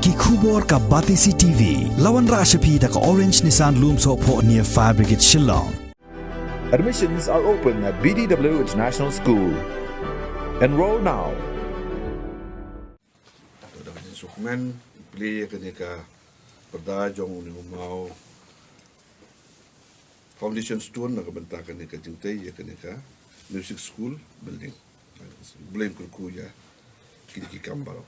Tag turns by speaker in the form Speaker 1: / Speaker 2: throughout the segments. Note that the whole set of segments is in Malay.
Speaker 1: Ki khubor ka Batisi TV. Lawan Rashapi da ka Orange Nissan Lumso po near Fire Brigade Shillong.
Speaker 2: Admissions are open at BDW International School. Enroll now.
Speaker 3: Sukmen beli kenika perdajong ni mau foundation stone nak bentak kenika jutai ya kenika music school building blame kurku ya kiri kambal.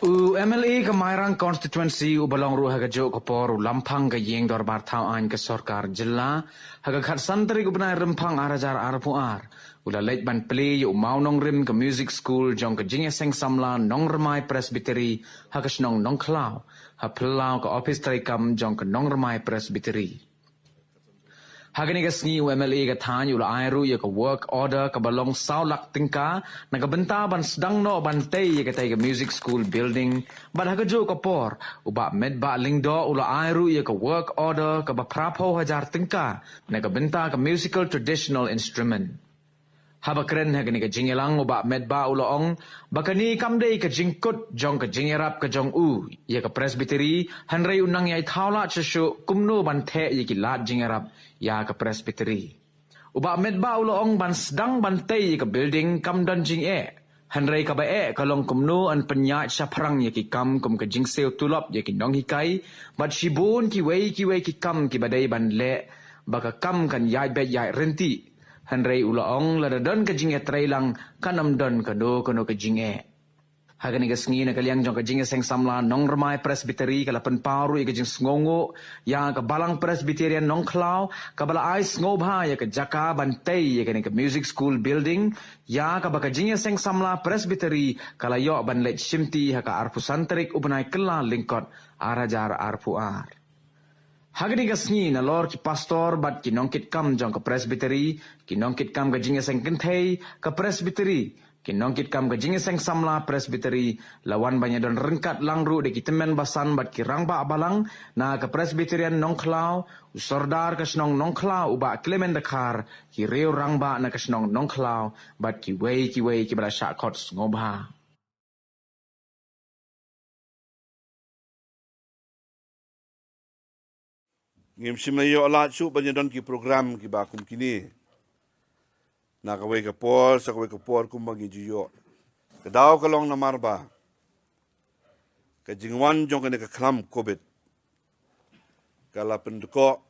Speaker 4: MLA Kemahiran constituency ubalong ru haga jo kopor lampang ga yeng dorbar thau ain ke sarkar jilla haga khat santri gubnai rempang arajar arpuar ula leit ban play yu maunong rim ke music school jong ke jingya seng samla nong remai presbytery haga snong nong klau ha plau ke office traikam jong ke nong remai presbytery Hagani ka sngi MLA ka than ula airu ya ka work order ka balong saulak tingka nagabenta ban sedang no bantay ya ka tay ka music school building ban haga jo ka por uba medba lingdo ula airu ya ka work order ka baprapo hajar tingka nagabenta ka musical traditional instrument Haba keren hagani ka jingelang uba medba ulaong bakani kamdei ka jingkut jong ka jingerap ka jong ya ka presbytery hanrei unang yai thawla chashu kumno ban the ya ki lat jingerap ya ka presbytery uba medba ulaong ban sedang ban tei ka building kamdan jing hanrei ka ba kalong kumno an penyat saprang ya ki kam kum ka jingseu tulap ya ki nong hikai bat shibun ki wei ki kam ki badai ban le baka kam kan yai be yai renti Hanrei ulaong ladadon ka jinge trailang kanam don kado kono ka jinge. Hagani ka sngi na kaliang jong ka jinge seng samla nong remai presbytery kalapan paru ka jing sngongo ya ka balang presbyterian nong klau ka bala ai sngoba ya ka jaka bantay ya ka music school building ya ka baka jinge seng samla presbytery kalayo ban let shimti ha ka arpu santrik ubanai kella lingkot arajar arpuar. Hagani ka sngi na lor ki pastor bat ki nongkit kam jong ka presbytery ki nongkit kam ka jinge seng kentei ka presbytery ki nongkit kam ka jinge seng samla presbytery lawan banya don rengkat langru de ki temen basan bat ki rangba abalang na ka presbyterian nongklau usordar ka snong nongklau uba Clement Dakar ki reu rangba na ka snong nongklau bat ki wei ki bala syakot ngobha
Speaker 3: Ngim simlayo alat su banyadon ki program ki bakum kini. Na kawai ka por sa kawai ka por kumbang jiyo. Kadaw kalong na marba. Ka jingwan jong ka klam COVID. Kalapan duko.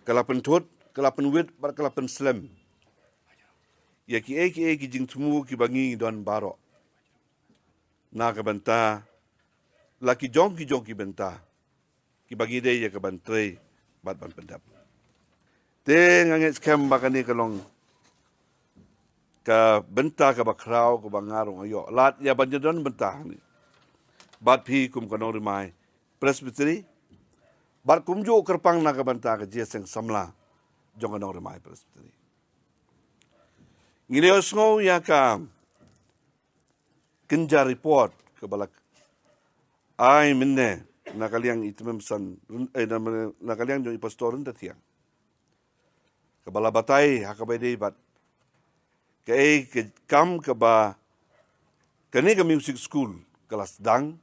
Speaker 3: Kalapan tut, kalapan wit, bar kalapan slam. Ya ki ki jing tumu ki bangi don baro. Na ka banta. Laki jong ki benta. Ki bagi dia ya ke bantrai bat ban pendap. Te ngangit scam bakani kalong ka benta ka bakrau ka bangarong ayo. Lat ya banjadon benta ni. Bat pi kum kanong rimai presbytery. Bat kumjo kerpang na ka benta ka jeseng samla jong kanong rimai presbytery. Ngilios ngo ya ka kenja report ke balak ai minne nakaliang itimem san nakaliang jong ipastoren datiang kabala batay hakabay day bat kay kam kaba kani ka music school kelas dang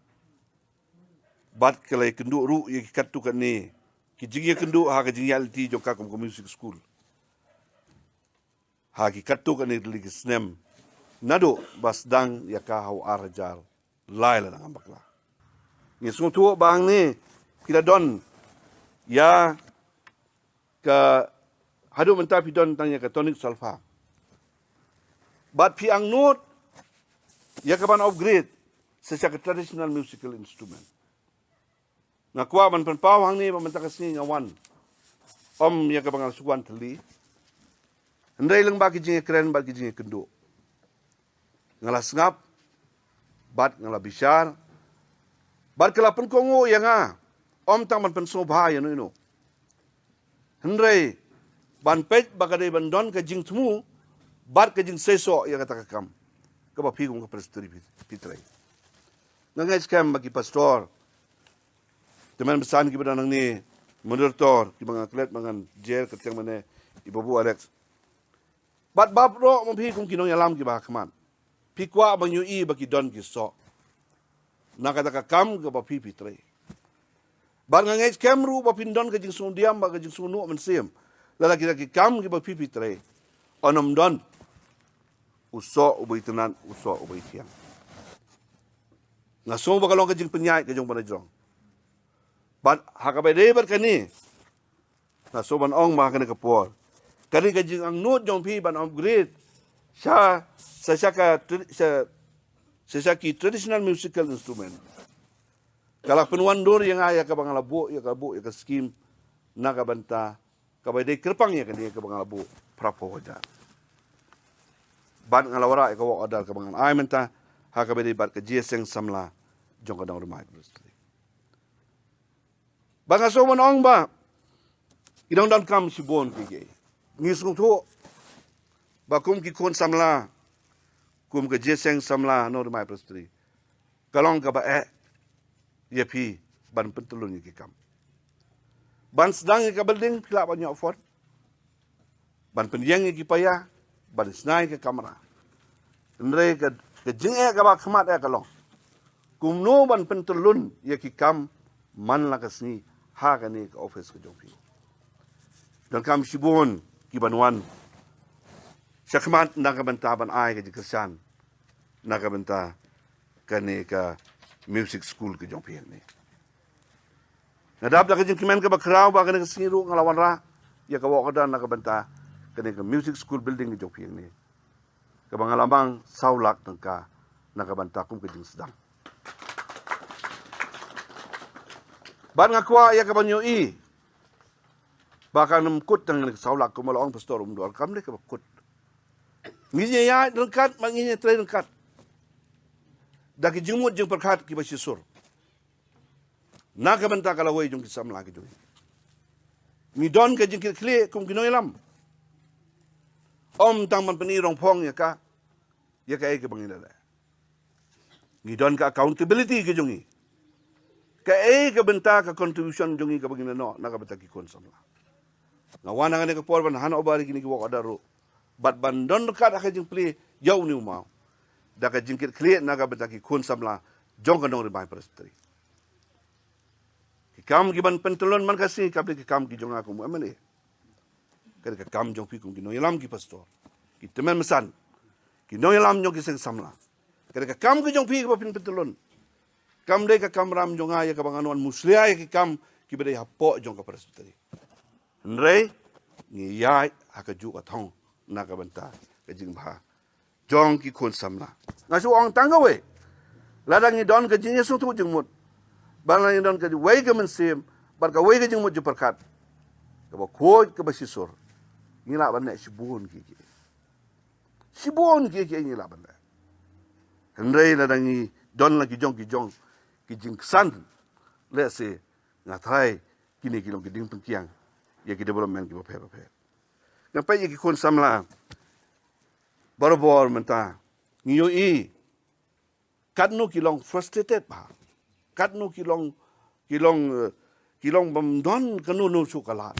Speaker 3: bat kalay kendu ru ye katu kani kijingya kendu ha kijingya alti jong ka music school ha ki katu kani ligi snem nado bas dang ya ka hau arajar laila nang bakla Ni semua tua bang ni kita don ya ke hadu mentah pidon tanya ke tonic sulfa. But piang note ya ke ban upgrade secara traditional musical instrument. Nak kuah ban penpau hang ni mentah kesini ngawan. Om ya ke bangal suan teli. Hendai leng bagi jinge keren bagi jinge kendo. Ngalah sengap bat ngalah bisyar. Bar kelapan kongo yang om tang ban penso bahaya no ino. Hendrai ban pet bakadai ban don ke jing temu bar ke jing seso yang kata kam. Ke ba pigum ke presbytery pitrai. Nangai scam bagi pastor. Teman besan ki badan ni moderator ki bang atlet mangan jail ke tiang mana ibu Alex. Bat bab ro mo pigum kinong yalam ki ba kaman. Pikwa bang yu I bagi don kisok. Nakataka kam ke bapi pitre. Bar ngangais kamru bapindon ke jing sundiam ba ke jing sunu mensim. Lalaki laki kam ke bapi pitre. Onom don usok ubay tenan usok ubay tiang. Ngasong ba kalong ke jing penyai ke jong panajong. Bat hakabai debat kani. Ngasong ban ong ma kena kepol. Kani ke jing ang nut jong pi ban upgrade. Sesaki traditional musical instrument. Kalau penuan dor yang ayah ke bangalabu, ya ke skim naga banta, kabai dei kerpang ya ke dia ke bangalabu prapo wajar. Bat ngalawara ke wak adal ke bangal ay menta, ha kabai dei bat ke jieseng samla jong kadang rumah industri. Bangaso manong ba, idong dan kam sibon kige. Ngisung tu, bakum ki kon samla. Kum ke jeseng samla no rumah industri. Kalong ka ba ye pi ban pentulun ye kam. Ban sedang ye ka building pila banyak afford. Ban pendiang ye ki paya, ban snai ke kamera. Ndre ke jing ka ba khmat kalong. Kum no ban pentulun ye ki kam man la kasni ha ka ni ka office ke jopi. Dan kam sibon ki banwan. Syakmat naga banta ban ai ke kesan. Naga banta kane ka music school ke jong piang ni. Nadap da ke jing kimen ke bakrau ba kane ke siru ngalawan ra ya ka wak dan naga banta kane ke music school building ke jong piang ni. Ke bangalamang saulak tengka naga banta kum ke jing sedang. Ban ngakwa ya ke banyo I. Bakal nemkut dengan saulak kum malong pastor umdor kam le ke bakut. Nginya ya lengkat, manginya tray lengkat. Daki jengmut jeng perkat ki basisur. Naga banta kalau way jeng kisam lagi jeng. Midon ke jeng kile kum kinoy lam. Om tang man penirong pong ya ka ke bangin dala. Midon ka accountability ke jengi. Ke banta ka contribution jengi ke bangin no naga banta ki kon samla. Ngawana ngane ke porban hana obari kini ki wak adaru. Bat bandon dekat akan jeng peli jauh ni umau. Daka jengkit keliat naga betaki kun samla jong kanong ribai peristri. Kikam giban pentulun man kasih kabli kikam ki jong aku mu amane. Kali kikam jong pikum ki noyalam ki pastor. Ki temen mesan. Ki noyalam jong ki seng samla. Kali kikam ki jong pi ki bapin pentulun. Kam dei kikam ram jong aya ka banganuan muslia ya kikam ki bedai hapok jong ka peristri. Nrei ni yai hakaju atong naga banta ke jing bah jong ki kun samla ngasu ong tanggawe ladang ni don ke jing yesu tu jing mut bang ni don ke wei ke mensim bar ka wei ke jing mut jeperkat ke ba ko ke basisur ni la ban sibun ki ni la ban hendrei ladang ni don la ki jong ki jing san le se ngathai kini ki long ki ding pengkiang ye ki development ki ba phe Ngapai ye kon samla barobor menta ngiyo I kadno kilong frustrated ba kadno kilong bamdon kanu no sukalat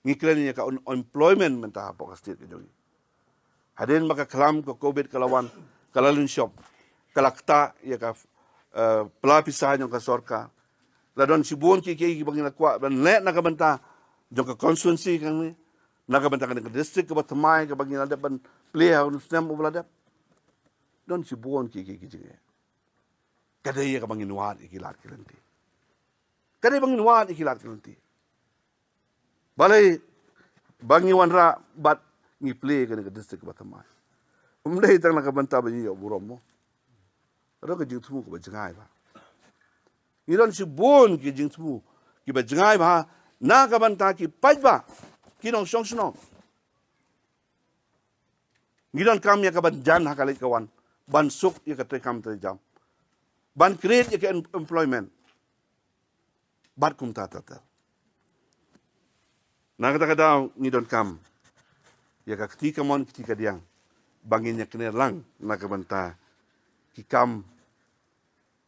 Speaker 3: ngikren ye ka employment menta apa kastit ke jong haden maka kelam ke covid kalawan kalalun shop kalakta ye ka pelapisan yang ka sorka ladon sibon ki bangina kwa ban le na ka benta jong ka constituency kan ni naga bentakan ke distrik ke batamai ke bagi ada ban play harus nem ubladap don si buon ki jinge kada ye ke bagi nuat ikilat kelenti kada bagi nuat ikilat kelenti balai bagi wanra bat ngi play ke distrik ke batamai umdai tang naga benta bagi yo buromo ro ke jing tumu ke bajangai ba idon si buon ki jing tumu ki bajangai ba naga benta ki pajba kinong song snong. Ngidon kam ya kaban jan hakalik kawan. Ban suk ya ka kam jam. Ban create ya ka employment. Bat kum tata. Nakata ngidon kam. Ya ka ketika mon ketika diang. Bangin ya kena lang nakabanta. Kikam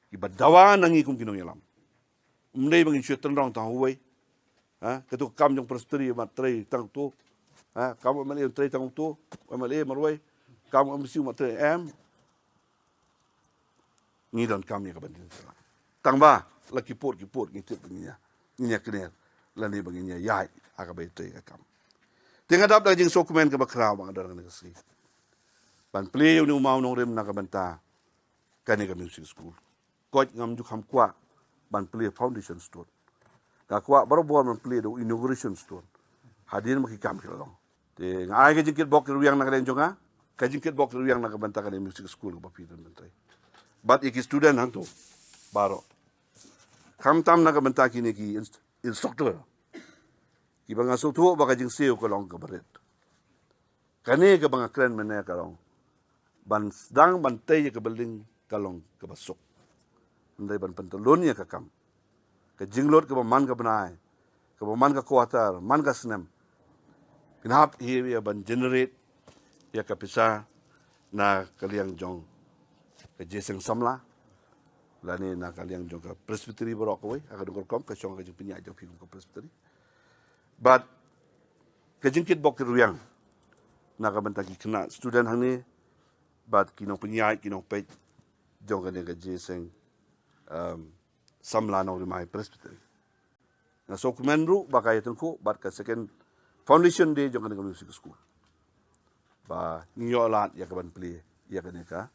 Speaker 3: ibadawa nangi kum kinong yalam. Umday bangin syutan rong tahuway. Ketuk kam jong persteri mat trei tang tu kam mali trei tang tu mali marwai kam mesti mat trei ngi don kam ya ka bandin sala tang ba la kipot ngi tip ngi kner la ni bagi nya yai aka bai te ka kam tinga dap da jing dokumen ka bakra bang dar ngi si ban play yu mau nong rem na ka banta kani ka music school ko ngam ju kham kwa ban play foundation store ka kwa baro bo man play do inauguration store hadir maki kam ki long te ngai ga jikit bok ru yang na ka den jonga ka jikit bok ru yang na ka banta ka music school ba pi den tai but iki student hang to baro kham tam na ka banta ki ne ki instructor ki banga so tu ba ka jing seo ko long ka baret kane ka banga kren mena ka long ban dang ban te ka building ka long ka basok ndai ban pantalon ya ka kam ka jinglot ka man ka banai ka man ka quarter man ka snem pinap hi ban generate ya ka pisa na kaliang jong ka jeseng samla lani na kaliang jong ka presbytery borok ko aka dongor kom ka chong ka jing pinya jong film ka presbytery but ka jingkit bok ruyang na ka bantaki kena student hang ni but kinong pinya kinong pej jong ka ne ka jeseng samla no mai presbytery na so kumenru bakay tengku bat ka second foundation day jong ka ne ka music school ba nyolat ya ka ban play ya ka ne ka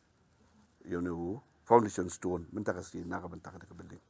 Speaker 3: you know foundation stone minta kasi na ka bantaka ka building